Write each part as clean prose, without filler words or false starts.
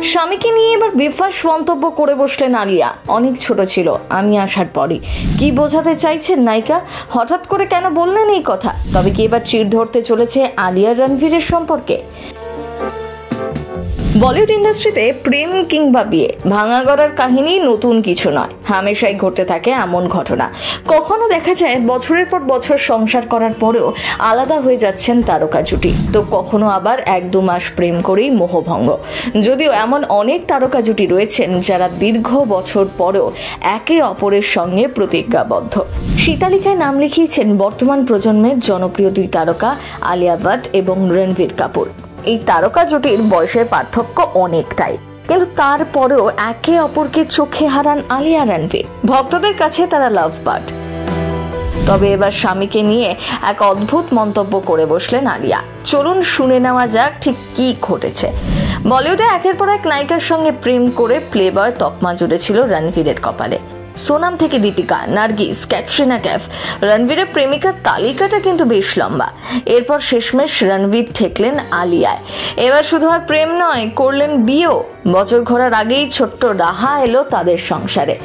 স্বামীকে নিয়ে এবার বেফাঁস মন্তব্য করে বসলেন আলিয়া। অনেক ছোট ছিল আমি আসার পরই। কি বোঝাতে চাইছেন নায়িকা? হঠাৎ করে কেন বললেন এই কথা? তবে কি এবার চিড় ধরতে চলেছে আলিয়া রণবীরের সম্পর্কে? বলিউড ইন্ডাস্ট্রিতে প্রেম কিংবা বিয়ে ভাঙা গড়ার কাহিনী নতুন কিছু নয়। হামেশাই ঘটতে থাকে এমন ঘটনা। কখনো দেখা যায় বছরের পর বছর সংসার করার পরেও আলাদা হয়ে যাচ্ছেন তারকা জুটি, তো কখনো আবার 1-2 মাস প্রেম করেই মোহভঙ্গ। যদিও এমন অনেক তারকা জুটি রয়েছেন যারা দীর্ঘ বছর পরেও একে অপরের সঙ্গে প্রতিজ্ঞাবদ্ধ। শিতালিকায় নাম লিখিয়েছেন বর্তমান প্রজন্মের জনপ্রিয় 2 তারকা আলিয়া ভাট এবং রণবীর কাপুর। এই তারকা জুটির বয়সের পার্থক্য অনেকটাই, কিন্তু তারপরেও একে অপরকে চোখে হারান আলিয়া রণবীর। ভক্তদের কাছে তারা লাভ বার্ড। তবে এবার স্বামীকে নিয়ে এক অদ্ভুত মন্তব্য করে বসলেন আলিয়া। চলুন শুনে নেওয়া যাক ঠিক কি ঘটেছে। বলিউডে একের পর এক নায়িকার সঙ্গে প্রেম করে প্লেবয় তকমা জুড়েছিল রণবীরের কপালে। সোনাম থেকে দীপিকা, নার্গিস, ক্যাটরিনা ক্যাফ, রণবীরের প্রেমিকার তালিকাটা কিন্তু বেশ লম্বা। এরপর শেষমেশ রণবীর ঠেকলেন আলিয়ায়। এবার শুধু আর প্রেম নয়, করলেন বিয়েও। বছর ঘোরার আগেই ছোট্ট রাহা এলো তাদের সংসারে।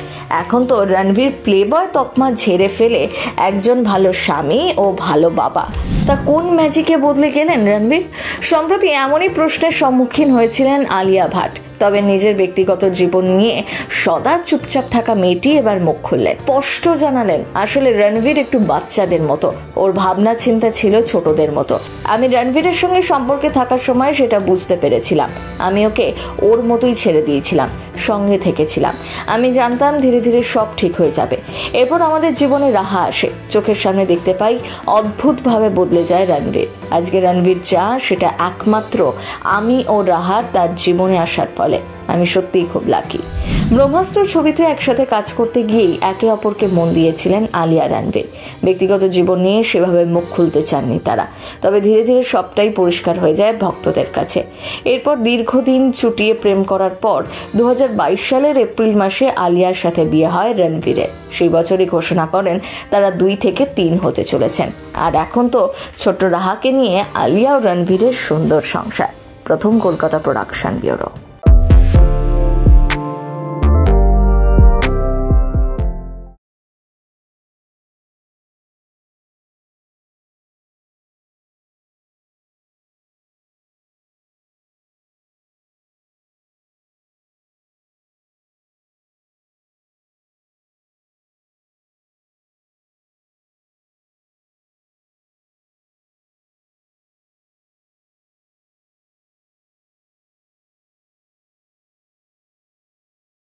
এখন তো রণবীর প্লেবয় তকমা ঝেড়ে ফেলে একজন ভালো স্বামী ও ভালো বাবা। তা কোন ম্যাজিকে বদলে গেলেন রণবীর? সম্প্রতি এমনই প্রশ্নের সম্মুখীন হয়েছিলেন আলিয়া ভাট। তবে নিজের ব্যক্তিগত জীবন নিয়ে সদা চুপচাপ থাকা মেয়েটি এবার মুখ খুললেন, স্পষ্ট জানালেন আসলে রণবীর একটু বাচ্চাদের মতো, ওর ভাবনা চিন্তা ছিল ছোটদের মতো। আমি রণবীরের সঙ্গে সম্পর্কে থাকার সময় সেটা বুঝতে পেরেছিলাম। আমি ওকে ওর মতোই ছেড়ে দিয়েছিলাম, সঙ্গে থেকেছিলাম। আমি জানতাম ধীরে ধীরে সব ঠিক হয়ে যাবে। এরপর আমাদের জীবনে রাহা আসে, চোখের সামনে দেখতে পাই অদ্ভুতভাবে বদলে যায় রণবীর। আজকে রণবীর যা, সেটা একমাত্র আমি ও রাহা তার জীবনে আসার ফলে। আমি সত্যিই খুব লাকি। ব্রহ্মাস্ত্র ছবিতে একসাথে কাজ করতে গিয়েই একে অপরকে মন দিয়েছিলেন আলিয়া রণবীর। ব্যক্তিগত জীবন নিয়ে সেভাবে মুখ খুলতে চাননি তারা। তবে ধীরে ধীরে সবটাই পরিষ্কার হয়ে যায় ভক্তদের কাছে। এরপর দীর্ঘদিন চুটিয়ে প্রেম করার পর 2022 সালের এপ্রিল মাসে আলিয়ার সাথে বিয়ে হয় রণবীরের। সেই বছরই ঘোষণা করেন তারা 2 থেকে 3 হতে চলেছেন। আর এখন তো ছোট্ট রাহাকে নিয়ে আলিয়া ও রণবীরের সুন্দর সংসার। প্রথম কলকাতা প্রোডাকশন ব্যুরো।